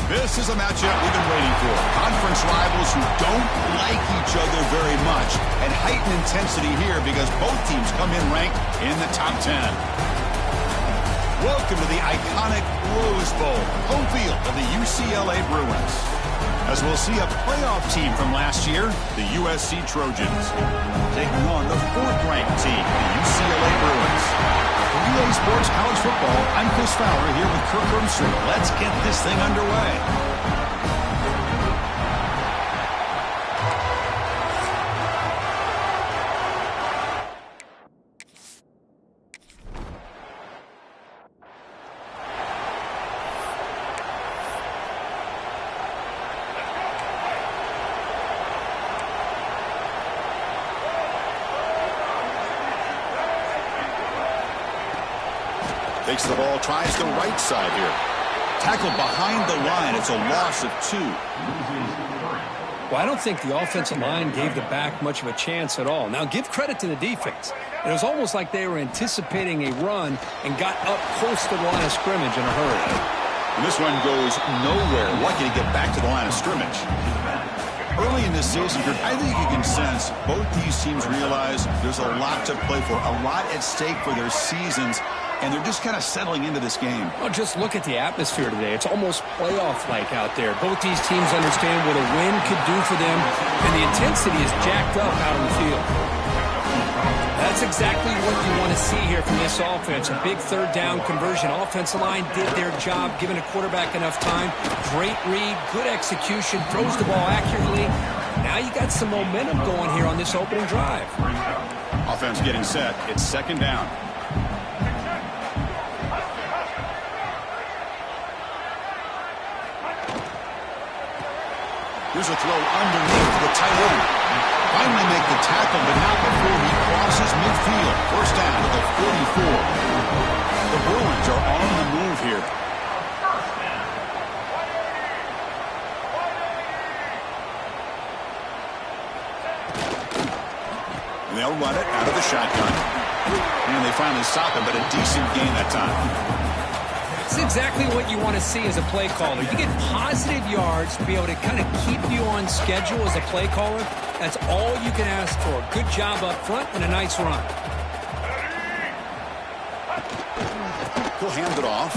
This is a matchup we've been waiting for. Conference rivals who don't like each other very much. And heightened intensity here because both teams come in ranked in the top 10. Welcome to the iconic Rose Bowl, home field of the UCLA Bruins. As we'll see a playoff team from last year, the USC Trojans, taking on the fourth-ranked team, the UCLA Bruins. For UA Sports College Football, I'm Chris Fowler here with Kirk Rumstree. Let's get this thing underway. Takes the ball, tries the right side here. Tackled behind the line. It's a loss of 2. Well, I don't think the offensive line gave the back much of a chance at all. Now, give credit to the defense. It was almost like they were anticipating a run and got up close to the line of scrimmage in a hurry. And this one goes nowhere. Lucky to get back to the line of scrimmage. Early in this season, I think you can sense both these teams realize there's a lot to play for, a lot at stake for their seasons. And they're just kind of settling into this game. Well, just look at the atmosphere today. It's almost playoff-like out there. Both these teams understand what a win could do for them, and the intensity is jacked up out on the field. That's exactly what you want to see here from this offense. A big third down conversion. Offensive line did their job, giving a quarterback enough time. Great read, good execution, throws the ball accurately. Now you got some momentum going here on this opening drive. Offense getting set. It's second down. Here's a throw underneath the tight end. Finally make the tackle, but not before he crosses midfield. First down to the 44. The Bruins are on the move here. And they'll run it out of the shotgun. And they finally stop him, but a decent gain that time. It's exactly what you want to see as a play caller. You get positive yards to be able to kind of keep you on schedule as a play caller. That's all you can ask for. Good job up front and a nice run. He'll hand it off.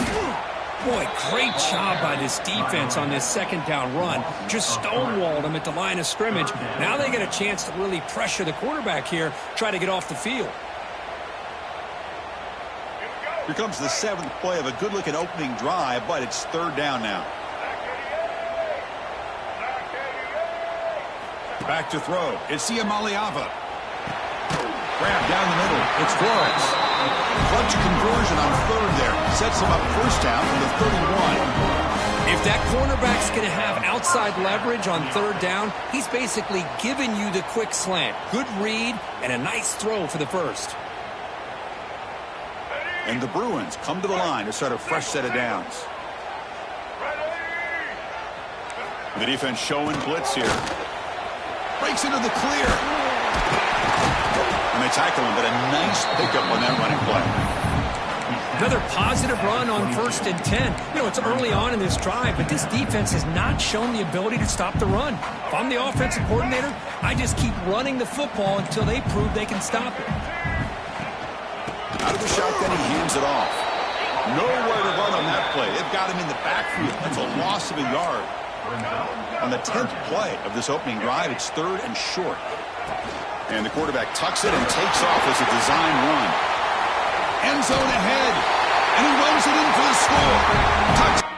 Boy, great job by this defense on this second down run. Just stonewalled him at the line of scrimmage. Now they get a chance to really pressure the quarterback here, try to get off the field. Here comes the 7th play of a good-looking opening drive, but it's third down now. Back to throw. It's Iamaleava. Grab down the middle. It's Flores. Clutch conversion on third there. Sets him up first down from the 31. If that cornerback's going to have outside leverage on third down, he's basically giving you the quick slant. Good read and a nice throw for the first. And the Bruins come to the line to start a fresh set of downs. The defense showing blitz here. Breaks into the clear. And they tackle him, but a nice pickup on that running play. Another positive run on 1st and 10. You know, it's early on in this drive, but this defense has not shown the ability to stop the run. If I'm the offensive coordinator, I just keep running the football until they prove they can stop it. Out of the shotgun, he hands it off. Nowhere to run on that play. They've got him in the backfield. That's a loss of a yard. On the 10th play of this opening drive, it's third and short. And the quarterback tucks it and takes off as a design run. End zone ahead. And he runs it in for the score. Touchdown.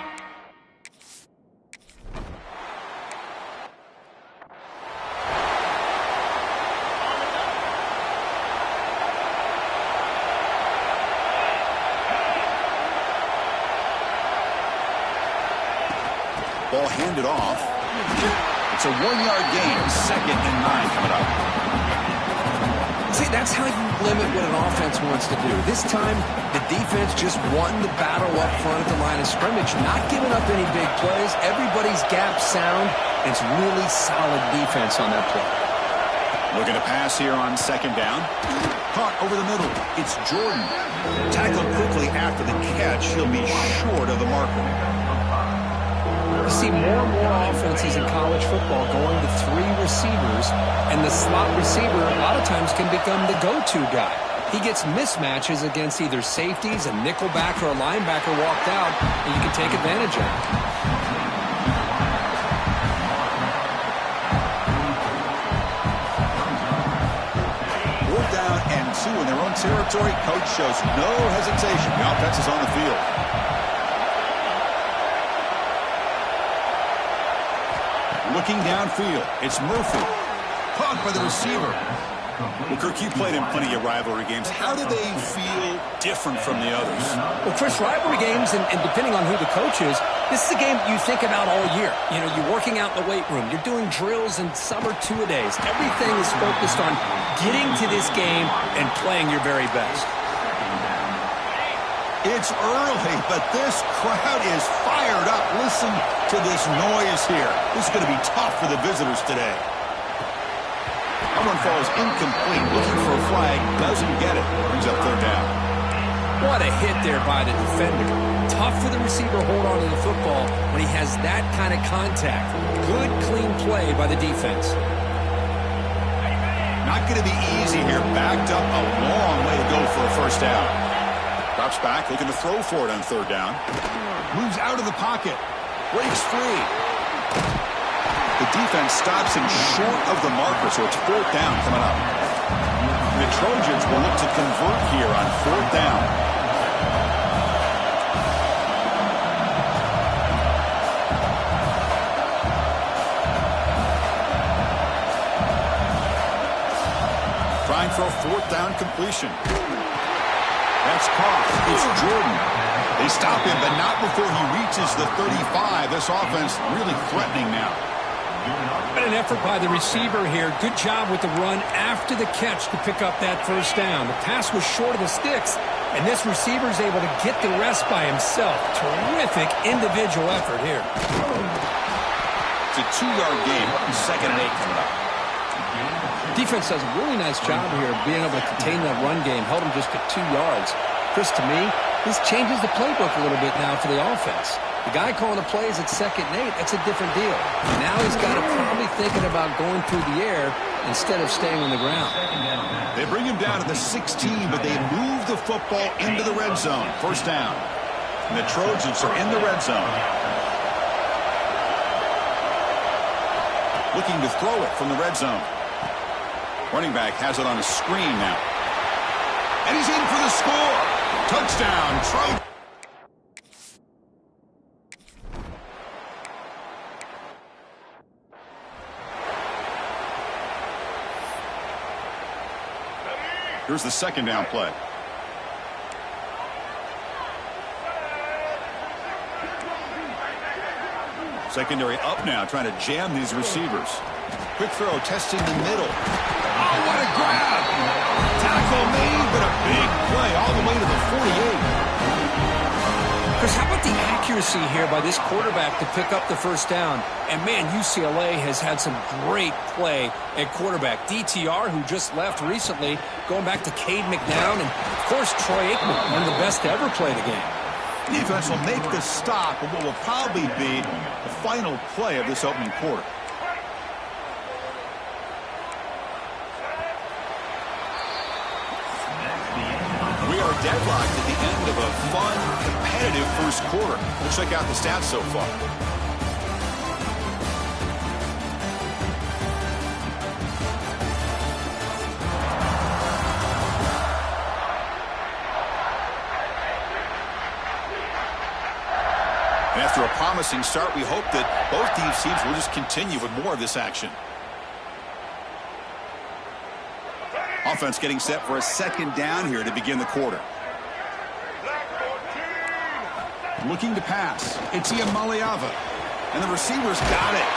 Ball handed off. It's a 1-yard gain. 2nd and 9 coming up. See, that's how you limit what an offense wants to do. This time, the defense just won the battle up front at the line of scrimmage, not giving up any big plays. Everybody's gap sound. It's really solid defense on that play. Looking to pass here on 2nd down. Caught over the middle. It's Jordan. Tackled quickly after the catch. He'll be short of the marker. You see more and more offenses in college football going to 3 receivers, and the slot receiver a lot of times can become the go-to guy. He gets mismatches against either safeties, a nickelback, or a linebacker walked out, and you can take advantage of it. Down and 2 in their own territory. Coach shows no hesitation. The offense is on the field. Looking downfield, it's Murphy. Caught by the receiver. Well, Kirk, you played in plenty of rivalry games. How do they feel different from the others? Well, Chris, rivalry games, and depending on who the coach is, this is a game you think about all year. You know, you're working out in the weight room. You're doing drills and summer two-a-days. Everything is focused on getting to this game and playing your very best. It's early, but this crowd is fired up. Listen to this noise here. This is going to be tough for the visitors today. That one falls incomplete. Looking for a flag. Doesn't get it. Brings up 3rd down. What a hit there by the defender. Tough for the receiver to hold on to the football when he has that kind of contact. Good, clean play by the defense. Not going to be easy here. Backed up a long way to go for a 1st down. Drops back, looking to throw for it on 3rd down. Moves out of the pocket. Breaks free. The defense stops him short of the marker, so it's 4th down coming up. The Trojans will look to convert here on 4th down. Trying for a 4th down completion. That's caught. It's Jordan. They stop him, but not before he reaches the 35. This offense really threatening now. And an effort by the receiver here. Good job with the run after the catch to pick up that 1st down. The pass was short of the sticks, and this receiver is able to get the rest by himself. Terrific individual effort here. It's a 2-yard game. 2nd and 8 coming up. Defense does a really nice job here of being able to contain that run game. Held him just at 2 yards. Chris, to me, this changes the playbook a little bit now for the offense. The guy calling the plays at 2nd and 8, that's a different deal. Now he's got to probably thinking about going through the air instead of staying on the ground. They bring him down to the 16, but they move the football into the red zone. 1st down. And the Trojans are in the red zone. Looking to throw it from the red zone. Running back has it on a screen now. And he's in for the score. Touchdown, Trojans. Here's the 2nd down play. Secondary up now, trying to jam these receivers. Quick throw, testing the middle. Oh, what a grab! Tackle made, but a big play all the way to the 48. Chris, how about the accuracy here by this quarterback to pick up the 1st down? And, man, UCLA has had some great play at quarterback. DTR, who just left recently, going back to Cade McNown, and, of course, Troy Aikman, one of the best to ever play the game. Defense will make the stop of what will probably be the final play of this opening quarter. We are deadlocked at the end of a fun, competitive 1st quarter. We'll check out the stats so far. And after a promising start, we hope that both these teams will just continue with more of this action. Offense getting set for a 2nd down here to begin the quarter. Looking to pass. It's Iamaleava. And the receivers got it.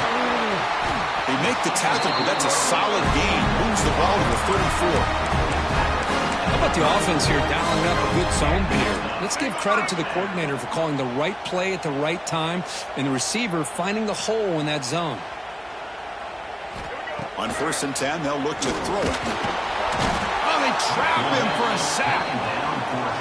They make the tackle, but that's a solid gain. Moves the ball to the 34. How about the offense here dialing up a good zone here? Let's give credit to the coordinator for calling the right play at the right time and the receiver finding the hole in that zone. On 1st and 10, they'll look to throw it. Oh, they trap him for a sack.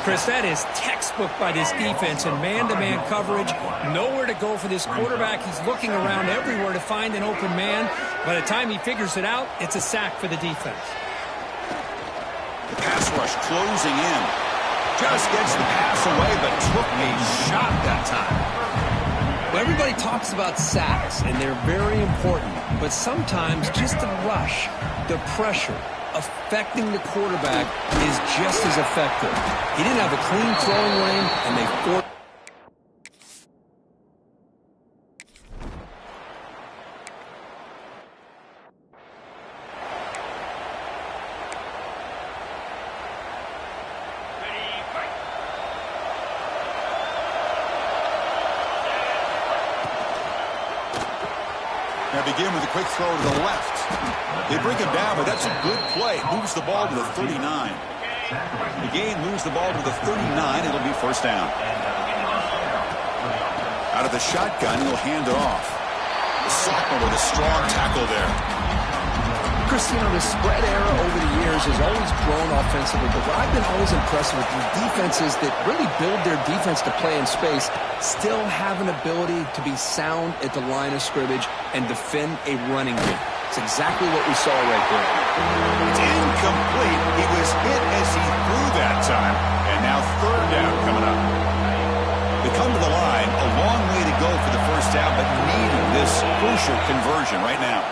Chris, that is textbook by this defense and man-to-man coverage. Nowhere to go for this quarterback. He's looking around everywhere to find an open man. By the time he figures it out, it's a sack for the defense. The pass rush closing in. Just gets the pass away, but took a shot that time. Well, everybody talks about sacks, and they're very important. But sometimes just the rush, the pressure, affecting the quarterback is just as effective. He didn't have a clean throwing lane, and they forced. Now begin with a quick throw to the left. They bring him down, but that's a good play. Moves the ball to the 39. The game moves the ball to the 39. It'll be first down. Out of the shotgun, he'll hand it off. The sophomore with a strong tackle there. Chris, you know, the spread era over the years has always grown offensively, but what I've been always impressed with these defenses that really build their defense to play in space still have an ability to be sound at the line of scrimmage and defend a running game. It's exactly what we saw right there. It's incomplete. He was hit as he threw that time, and now third down coming up. They come to the line, a long way to go for the first down, but needing this crucial conversion right now.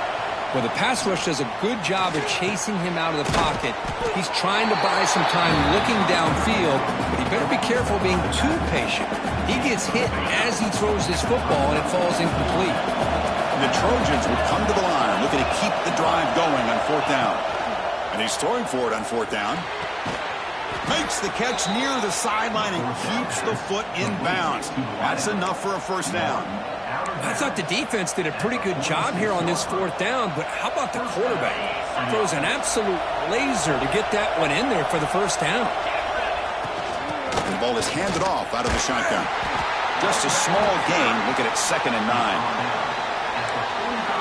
Well, the pass rush does a good job of chasing him out of the pocket. He's trying to buy some time looking downfield, but he better be careful being too patient. He gets hit as he throws his football, and it falls incomplete. And the Trojans would come to the line, looking to keep the drive going on fourth down. And he's throwing for it on fourth down. Makes the catch near the sideline and keeps the foot in bounds. That's enough for a first down. I thought the defense did a pretty good job here on this fourth down, but how about the quarterback? Throws an absolute laser to get that one in there for the first down. And the ball is handed off out of the shotgun. Just a small gain, looking at 2nd and 9.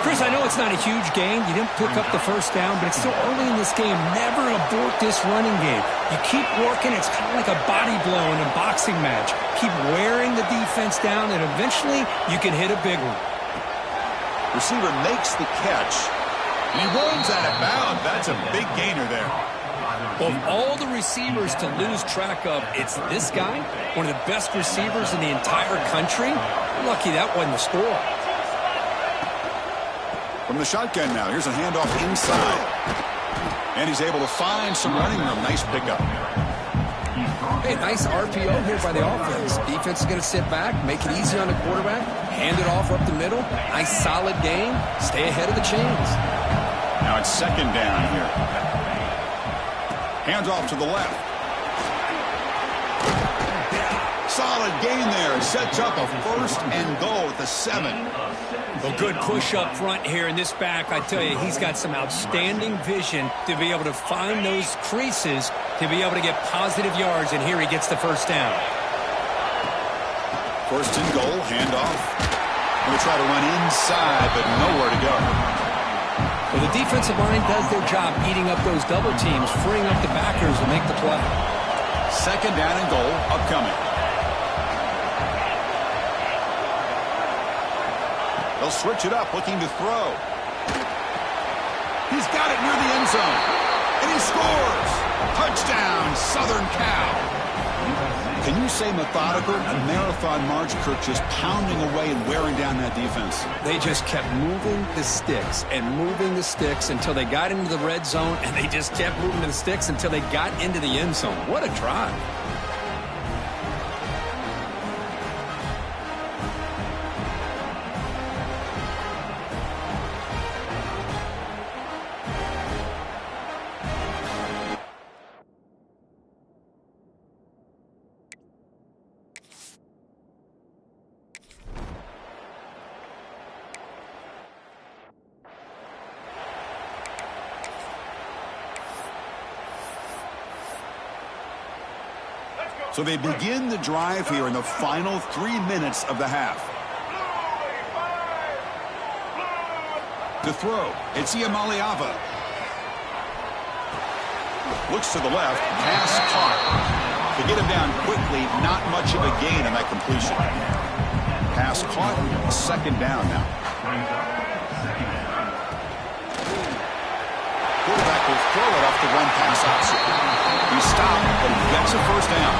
Chris, I know it's not a huge gain. You didn't pick up the first down, but it's still early in this game. Never abort this running game. You keep working. It's kind of like a body blow in a boxing match. Keep wearing the defense down, and eventually you can hit a big one. Receiver makes the catch. He runs out of bounds. That's a big gainer there. Of all the receivers to lose track of, it's this guy, one of the best receivers in the entire country. Lucky that wasn't the score. From the shotgun now, here's a handoff inside. And he's able to find some running room. Nice pickup. Hey, nice RPO here by the offense. Defense is going to sit back, make it easy on the quarterback, hand it off up the middle. Nice solid game. Stay ahead of the chains. Now it's 2nd down here. Hands off to the left. Solid gain there. Sets up a 1st and goal at the 7. Well, good push up front here in this back. I tell you, he's got some outstanding vision to be able to find those creases, to be able to get positive yards, and here he gets the first down. 1st and goal, handoff. Going to try to run inside, but nowhere to go. Well, the defensive line does their job eating up those double teams, freeing up the backers to make the play. 2nd down and goal, upcoming. They'll switch it up, looking to throw. He's got it near the end zone. And he scores! Touchdown, Southern Cal. Can you say methodical? A marathon march, Kirk, just pounding away and wearing down that defense. They just kept moving the sticks and moving the sticks until they got into the red zone, and they just kept moving the sticks until they got into the end zone. What a drive. So they begin the drive here in the final 3 minutes of the half. To throw, it's Iamaleava. Looks to the left, pass caught. They get him down quickly, not much of a gain on that completion. Pass caught, second down now. Quarterback will throw it off the run pass option. He's stopped, but he gets a first down.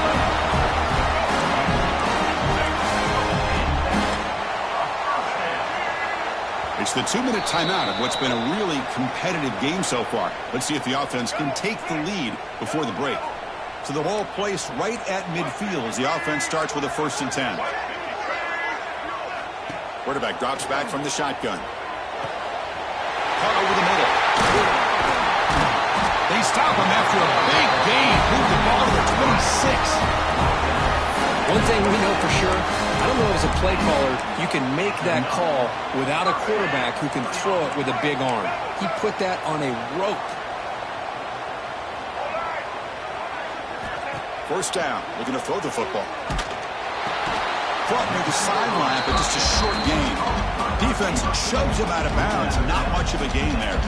It's the 2-minute timeout of what's been a really competitive game so far. Let's see if the offense can take the lead before the break. So the ball placed right at midfield as the offense starts with a 1st and 10. Quarterback drops back from the shotgun. Caught over the middle. They stop him after a big gain. Move the ball to the 26. One thing we know for sure, I don't know as a play caller, you can make that call without a quarterback who can throw it with a big arm. He put that on a rope. First down, looking to throw the football. Caught near the sideline, but just a short gain. Defense shoves him out of bounds. Not much of a gain there.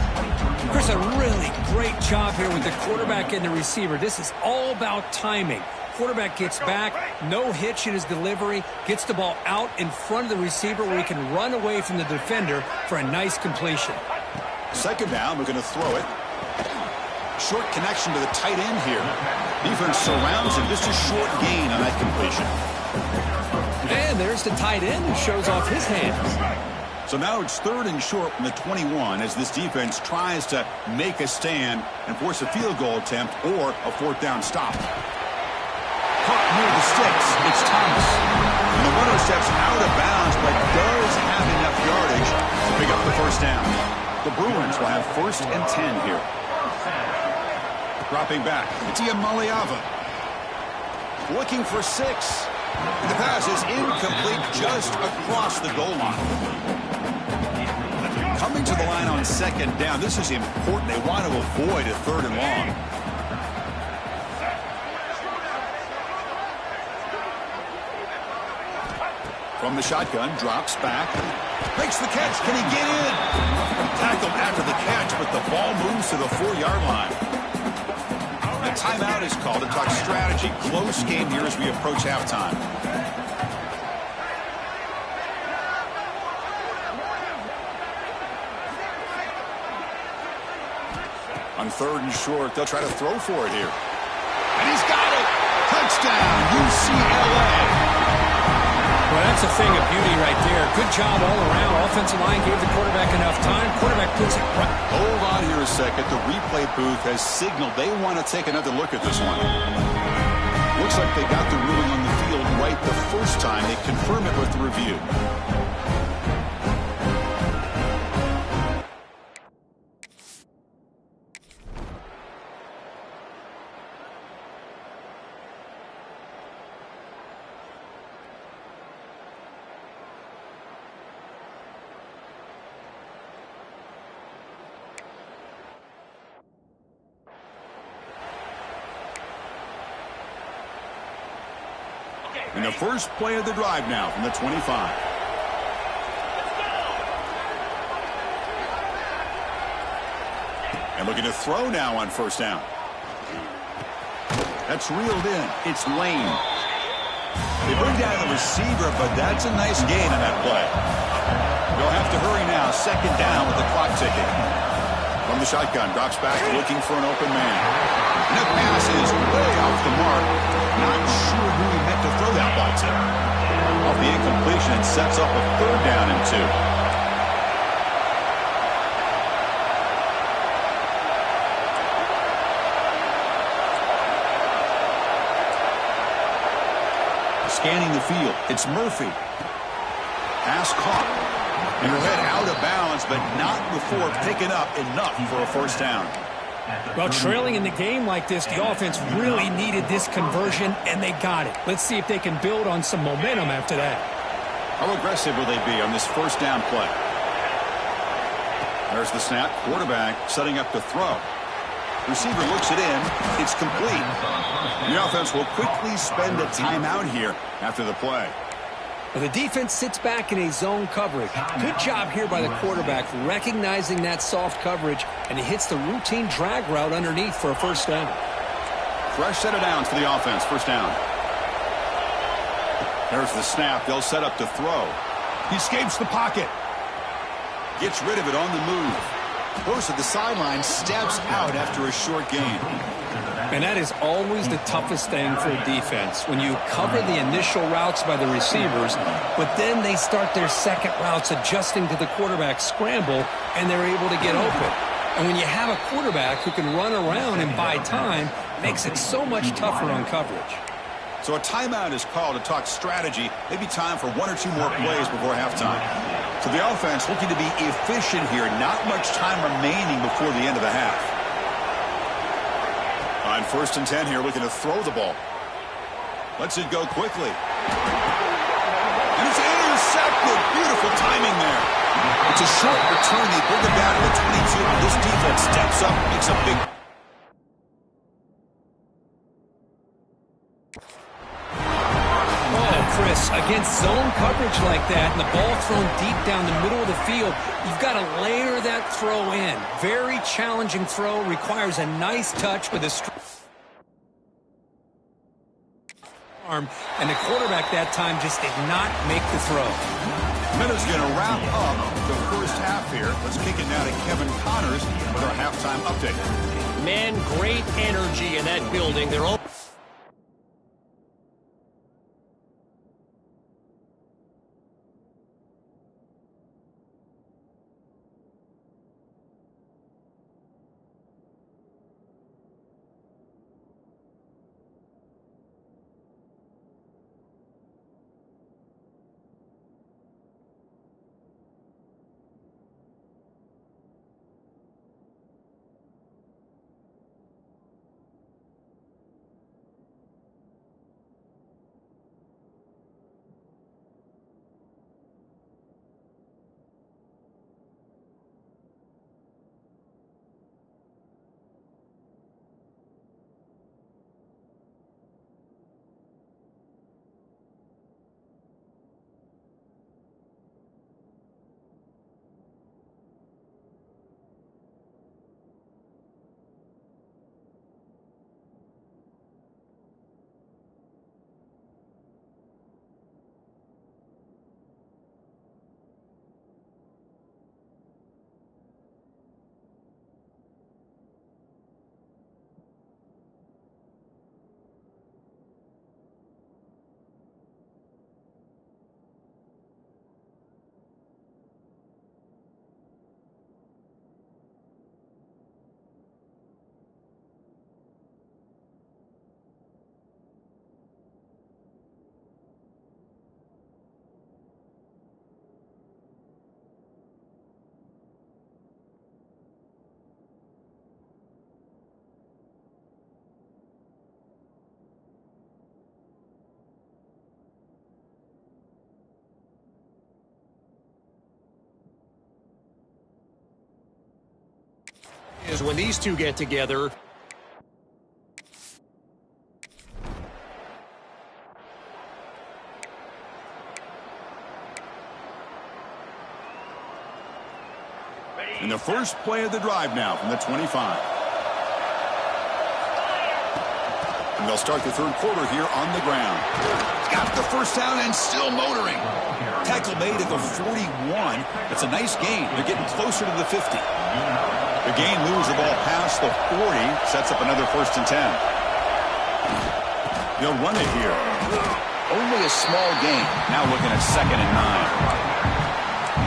Chris, a really great job here with the quarterback and the receiver. This is all about timing. Quarterback gets back, no hitch in his delivery, gets the ball out in front of the receiver where he can run away from the defender for a nice completion. Second down, we're going to throw it. Short connection to the tight end here. Defense surrounds him. Just a short gain on that completion. And there's the tight end who shows off his hands. So now it's 3rd and short from the 21 as this defense tries to make a stand and force a field goal attempt or a 4th down stop. Caught near the sticks. It's Thomas. And the runner steps out of bounds but does have enough yardage to pick up the first down. The Bruins will have 1st and 10 here. Dropping back. It's Iamaleava. Looking for 6. And the pass is incomplete just across the goal line. Coming to the line on 2nd down. This is important. They want to avoid a 3rd and long. From the shotgun, drops back. Makes the catch. Can he get in? Tackled after the catch, but the ball moves to the 4-yard line. A timeout is called to talk strategy. Close game here as we approach halftime. On 3rd and short, they'll try to throw for it here. And he's got it! Touchdown, UCLA! Well, that's a thing of beauty right there. Good job all around. Offensive line gave the quarterback enough time. Quarterback puts it right. Hold on here a second. The replay booth has signaled they want to take another look at this one. Looks like they got the ruling on the field right the first time. They confirm it with the review. In the first play of the drive now from the 25. And looking to throw now on 1st down. That's reeled in. It's Lane. They bring down the receiver, but that's a nice gain on that play. They'll have to hurry now. 2nd down with the clock ticking. From the shotgun, drops back, looking for an open man. And that pass is way off the mark. Not sure who he meant to throw that ball to. Off the incompletion, it sets up a 3rd down and 2. Scanning the field, it's Murphy. Pass caught. And he'll head out of bounds, but not before picking up enough for a 1st down. Well, trailing in the game like this, the offense really needed this conversion, and they got it. Let's see if they can build on some momentum after that. How aggressive will they be on this 1st down play? There's the snap. Quarterback setting up to throw. Receiver looks it in. It's complete. The offense will quickly spend a timeout here after the play. Well, the defense sits back in a zone coverage. Good job here by the quarterback recognizing that soft coverage, and he hits the routine drag route underneath for a 1st down. Fresh set of downs for the offense. First down. There's the snap. They'll set up to throw. He escapes the pocket. Gets rid of it on the move. Goes to the sideline, steps out after a short gain. And that is always the toughest thing for a defense, when you cover the initial routes by the receivers, but then they start their second routes adjusting to the quarterback scramble, and they're able to get open. And when you have a quarterback who can run around and buy time, it makes it so much tougher on coverage. So a timeout is called to talk strategy. Maybe time for one or two more plays before halftime. So the offense looking to be efficient here. Not much time remaining before the end of the half. On 1st and 10 here, looking to throw the ball. Lets it go quickly. And it's intercepted. Beautiful timing there. It's a short return. They bring it down to the 22. And this defense steps up, makes a big... Chris, against zone coverage like that and the ball thrown deep down the middle of the field, you've got to layer that throw in. Very challenging throw, requires a nice touch with a arm, and the quarterback that time just did not make the throw. Miller's going to wrap up the first half here. Let's kick it now to Kevin Connors with our halftime update. Man, great energy in that building. They're all... is when these two get together. In the first play of the drive now from the 25. And they'll start the third quarter here on the ground. Got the first down and still motoring. Tackle made at the 41. That's a nice gain. They're getting closer to the 50. The gain moves the ball past the 40. Sets up another 1st and 10. They'll run it here. Only a small gain. Now looking at 2nd and 9.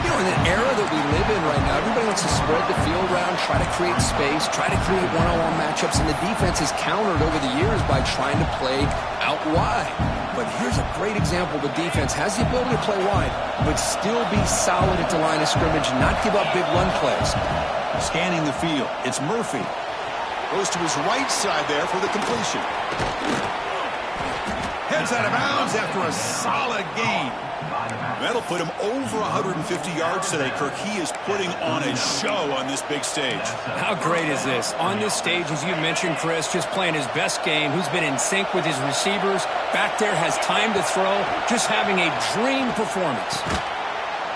You know, in an era that we live in right now, everybody wants to spread the field around, try to create space, try to create one-on-one matchups, and the defense has countered over the years by trying to play out wide. But here's a great example. The defense has the ability to play wide, but still be solid at the line of scrimmage, not give up big run plays. Scanning the field, it's Murphy. Goes to his right side there for the completion. Heads out of bounds after a solid gain. That'll put him over 150 yards today. Kirk, he is putting on a show on this big stage. How great is this? On this stage, as you mentioned, Chris, just playing his best game, who's been in sync with his receivers. Back there, has time to throw, just having a dream performance.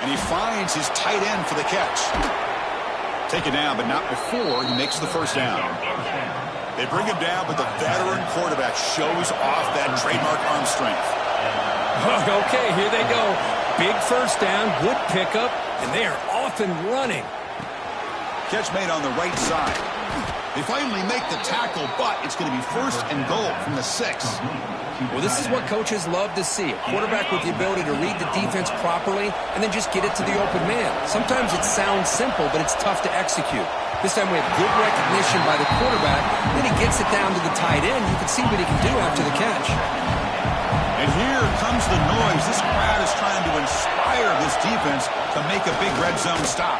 And he finds his tight end for the catch. Take it down, but not before he makes the first down. They bring him down, but the veteran quarterback shows off that trademark arm strength. Okay, here they go. Big first down, good pickup, and they are off and running. Catch made on the right side. They finally make the tackle, but it's going to be 1st and goal from the 6. Well, this is what coaches love to see. A quarterback with the ability to read the defense properly and then just get it to the open man. Sometimes it sounds simple, but it's tough to execute. This time we have good recognition by the quarterback. Then he gets it down to the tight end. You can see what he can do after the catch. And here comes the noise. This crowd is trying to inspire this defense to make a big red zone stop.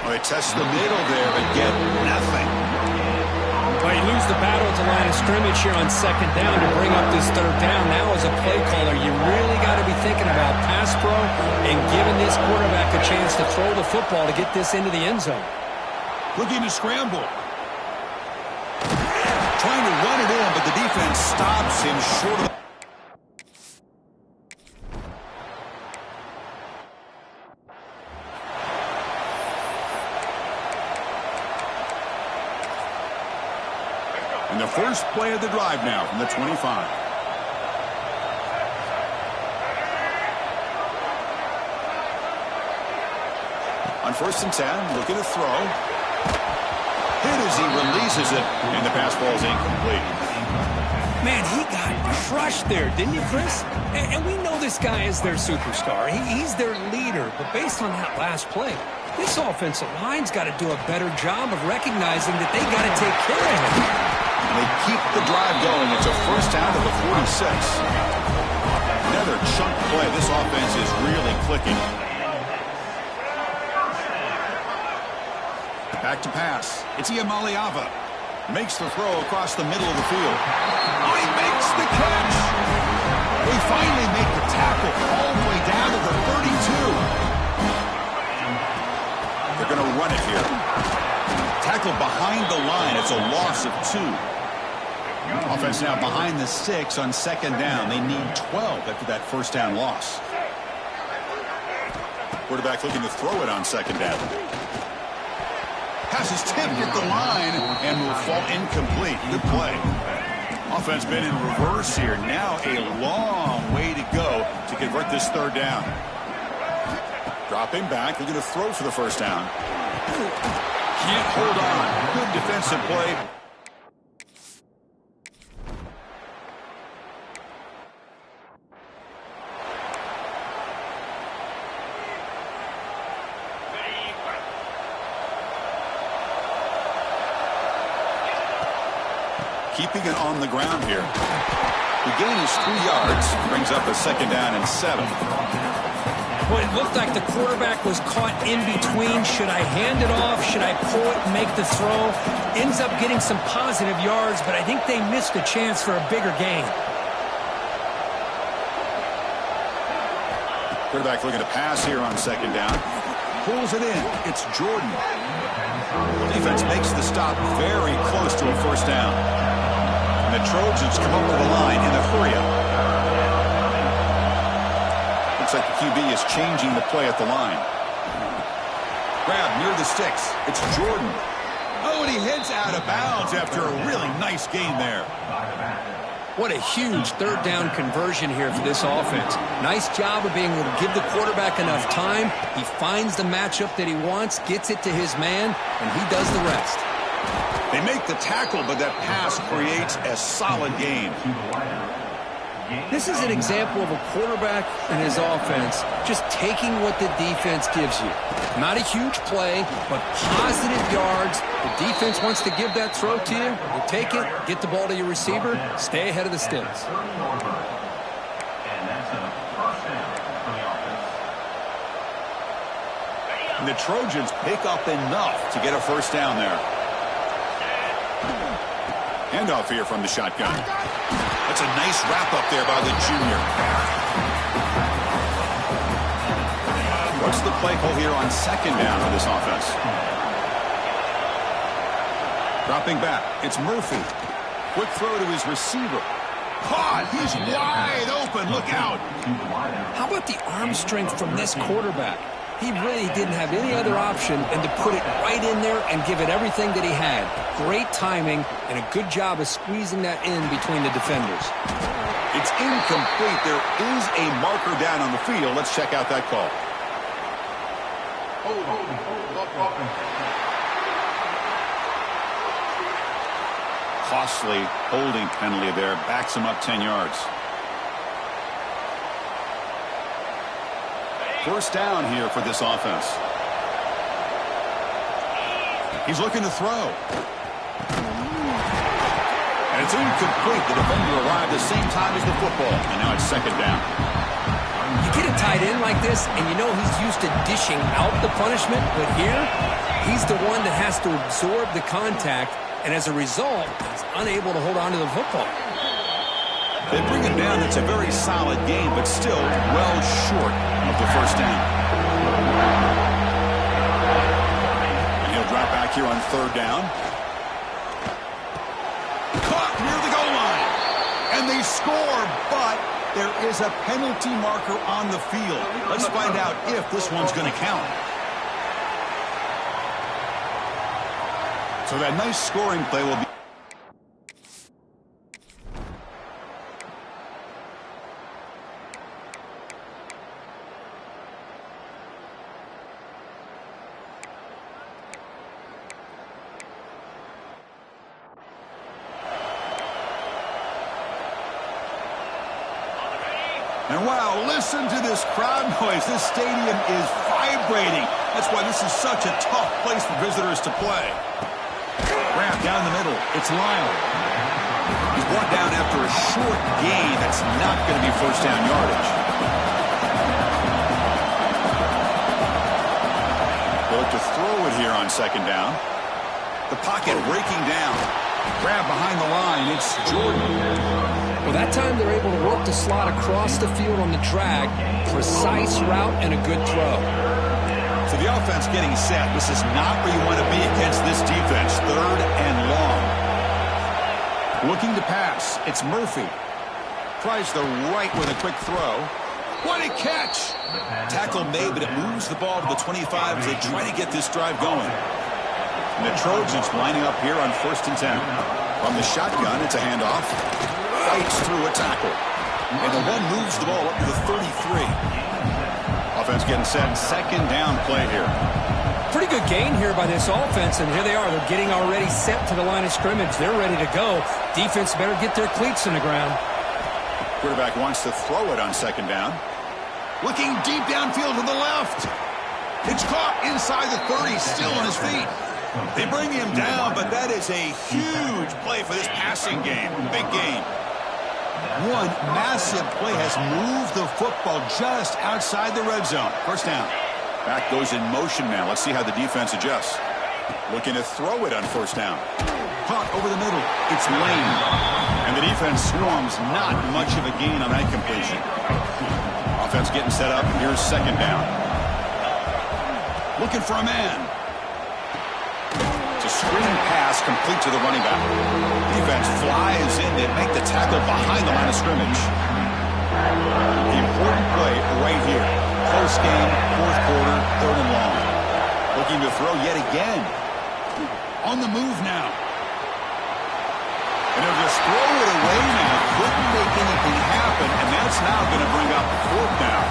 Well, they test the middle there, but get nothing. Well, you lose the battle at the line of scrimmage here on 2nd down to bring up this 3rd down. Now as a play caller, you really got to be thinking about pass pro and giving this quarterback a chance to throw the football to get this into the end zone. Looking to scramble. Trying to run it in, but the defense stops him short of the... And the first play of the drive now from the 25. On 1st and 10, looking to throw. Hit as he releases it, and the pass ball is incomplete. Man, he got crushed there, didn't he, Chris? And we know this guy is their superstar. He's their leader. But based on that last play, this offensive line's got to do a better job of recognizing that they got to take care of him. And they keep the drive going. It's a 1st down to the 46. Another chunk play. This offense is really clicking. Back to pass. It's Iamaleava. Makes the throw across the middle of the field. Oh, he makes the catch. They finally make the tackle all the way down to the 32. They're going to run it here. Tackle behind the line. It's a loss of 2. Offense now behind the 6 on 2nd down. They need 12 after that 1st down loss. Quarterback looking to throw it on 2nd down. Pass is tipped at the line and will fall incomplete. Good play. Offense been in reverse here. Now a long way to go to convert this 3rd down. Dropping back. They're going to throw for the 1st down. Can't hold on. Good defensive play. Keeping it on the ground here. The gain is 3 yards. Brings up a 2nd down and 7. Well, it looked like the quarterback was caught in between. Should I hand it off? Should I pull it and make the throw? Ends up getting some positive yards, but I think they missed a chance for a bigger gain. Quarterback looking to pass here on 2nd down. Pulls it in. It's Jordan. The defense makes the stop very close to a 1st down. And the Trojans come up to the line in a hurry-up. Looks like the QB is changing the play at the line. Grab near the sticks. It's Jordan. Oh, and he heads out of bounds after a really nice gain there. What a huge 3rd down conversion here for this offense. Nice job of being able to give the quarterback enough time. He finds the matchup that he wants, gets it to his man, and he does the rest. They make the tackle, but that pass creates a solid gain. This is an example of a quarterback and his offense just taking what the defense gives you. Not a huge play, but positive yards. The defense wants to give that throw to you. You take it, get the ball to your receiver, stay ahead of the sticks. And the Trojans pick up enough to get a 1st down there. Handoff here from the shotgun. That's a nice wrap-up there by the junior. What's the play call here on 2nd down for this offense? Dropping back. It's Murphy. Quick throw to his receiver. Caught. He's wide open. Look out. How about the arm strength from this quarterback? He really didn't have any other option than to put it right in there and give it everything that he had. Great timing and a good job of squeezing that in between the defenders. It's incomplete. There is a marker down on the field. Let's check out that call. Costly holding penalty there. Backs him up 10 yards. First down here for this offense. He's looking to throw. And it's incomplete. The defender arrived the same time as the football. And now it's second down. You get a tight end like this, and you know he's used to dishing out the punishment. But here, he's the one that has to absorb the contact. And as a result, he's unable to hold on to the football. They bring him down. It's a very solid game, but still well short of the first down. And he'll drop back here on third down. Caught near the goal line. And they score, but there is a penalty marker on the field. Let's find out if this one's going to count. So that nice scoring play will be... And wow, listen to this crowd noise. This stadium is vibrating. That's why this is such a tough place for visitors to play. Wrap down the middle. It's Lyle. He's brought down after a short gain. That's not going to be first down yardage. They'll look to throw it here on second down. The pocket breaking down. Grab behind the line. It's Jordan. Well, that time they're able to work the slot across the field on the drag. Precise route and a good throw. So the offense getting set. This is not where you want to be against this defense. Third and long. Looking to pass. It's Murphy. Tries the right with a quick throw. What a catch! Tackle made, but it moves the ball to the 25 as they try to get this drive going. And the Trojans lining up here on first and 10. From the shotgun, it's a handoff. Fights through a tackle. And the one moves the ball up to the 33. Offense getting set. Second down play here. Pretty good gain here by this offense, and here they are. They're getting already set to the line of scrimmage. They're ready to go. Defense better get their cleats in the ground. Quarterback wants to throw it on second down. Looking deep downfield to the left. It's caught inside the 30, still on his feet. They bring him down, but that is a huge play for this passing game. Big game. One massive play has moved the football just outside the red zone. First down. Back goes in motion now. Let's see how the defense adjusts. Looking to throw it on first down. Caught over the middle. It's Lane. And the defense swarms. Not much of a gain on that completion. Offense getting set up. Here's second down. Looking for a man. It's a screen pass complete to the running back. Defense flies in. They make the tackle behind the line of scrimmage. The important play right here. Close game, fourth quarter, third and long. Looking to throw yet again. On the move now. And they'll just throw it away now. Couldn't make anything happen, and that's now going to bring up fourth down.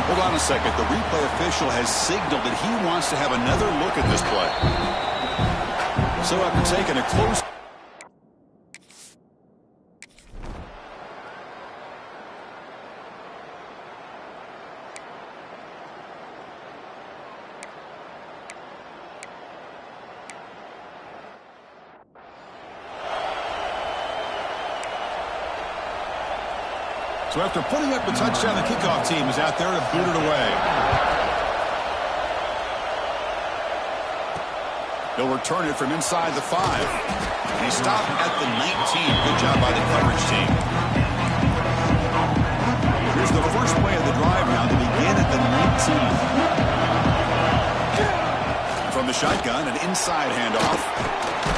Hold on a second. The replay official has signaled that he wants to have another look at this play. So after taking a close... So after putting up a touchdown, the kickoff team is out there to boot it away. They'll return it from inside the 5. And he stopped at the 19. Good job by the coverage team. Here's the first play of the drive now to begin at the 19. From the shotgun, an inside handoff.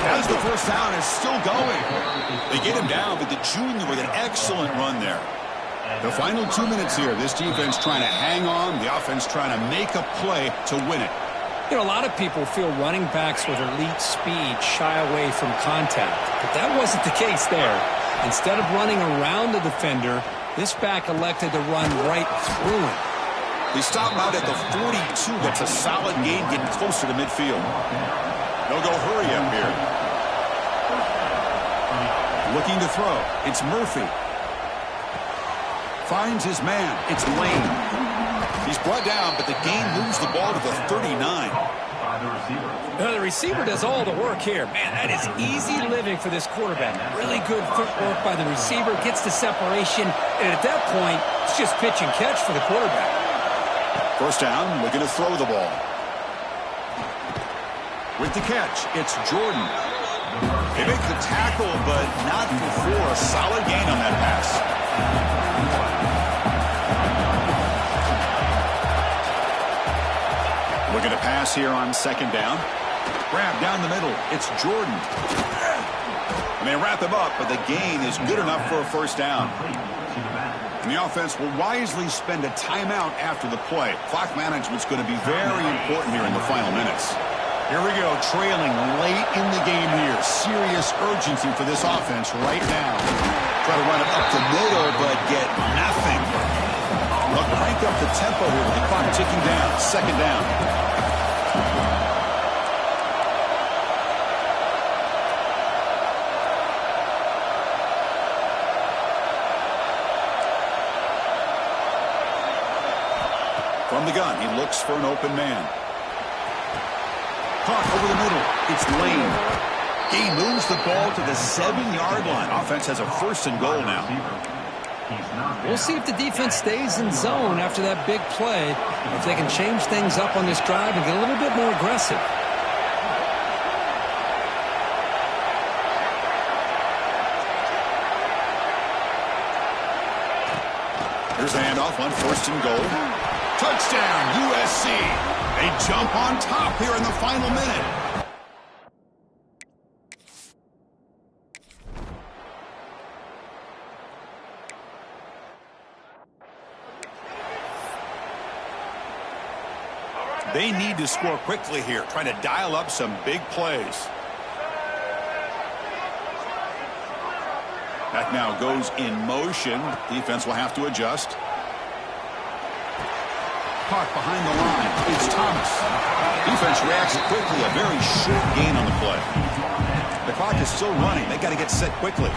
As the first down is still going. They get him down, but the junior with an excellent run there. The final 2 minutes here. This defense trying to hang on. The offense trying to make a play to win it. You know, a lot of people feel running backs with elite speed shy away from contact, but that wasn't the case there. Instead of running around the defender, this back elected to run right through him. They stop him out at the 42. That's a solid gain, getting closer to midfield. They'll go hurry up here. Looking to throw. It's Murphy. Finds his man. It's Lane. He's brought down, but the gain moves the ball to the 39. Now, the receiver does all the work here. Man, that is easy living for this quarterback. Really good footwork by the receiver. Gets the separation. And at that point, it's just pitch and catch for the quarterback. First down, looking to throw the ball. With the catch, it's Jordan. They make the tackle, but not before a solid gain on that pass. Looking to pass here on second down. Grab down the middle. It's Jordan. And they wrap him up, but the gain is good enough for a first down. And the offense will wisely spend a timeout after the play. Clock management's going to be very important here in the final minutes. Here we go, trailing late in the game here. Serious urgency for this offense right now. Try to run it up the middle, but get nothing. They'll crank up the tempo here with the clock ticking down. Second down. From the gun, he looks for an open man. Caught over the middle. It's Lane. He moves the ball to the 7-yard line. Offense has a first and goal now. We'll see if the defense stays in zone after that big play. If they can change things up on this drive and get a little bit more aggressive. Here's the handoff on first and goal. Touchdown, USC. They jump on top here in the final minute. They need to score quickly here, trying to dial up some big plays. That now goes in motion. Defense will have to adjust. Caught behind the line. It's Thomas. Defense reacts quickly. A very short gain on the play. The clock is still running. They got to get set quickly.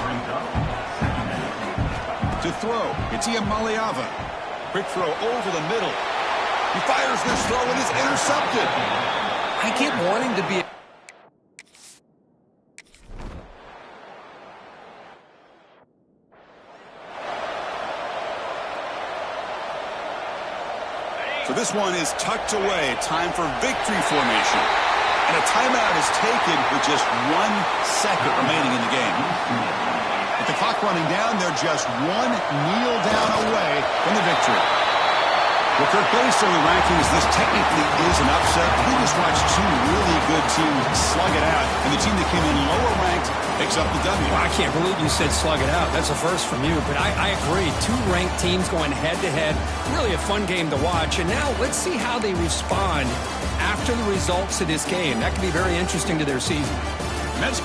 To throw. It's Iamaleava. Quick throw over the middle. He fires this throw and is intercepted. I keep wanting to be... So this one is tucked away. Time for victory formation. And a timeout is taken with just 1 second remaining in the game. With the clock running down, they're just one kneel down away from the victory. Well, Kirk, based on the rankings, this technically is an upset. We just watched 2 really good teams slug it out, and the team that came in lower ranked picks up the W. Well, I can't believe you said slug it out. That's a first from you, but I agree. 2 ranked teams going head-to-head. Really a fun game to watch, and now let's see how they respond after the results of this game. That could be very interesting to their season. Mets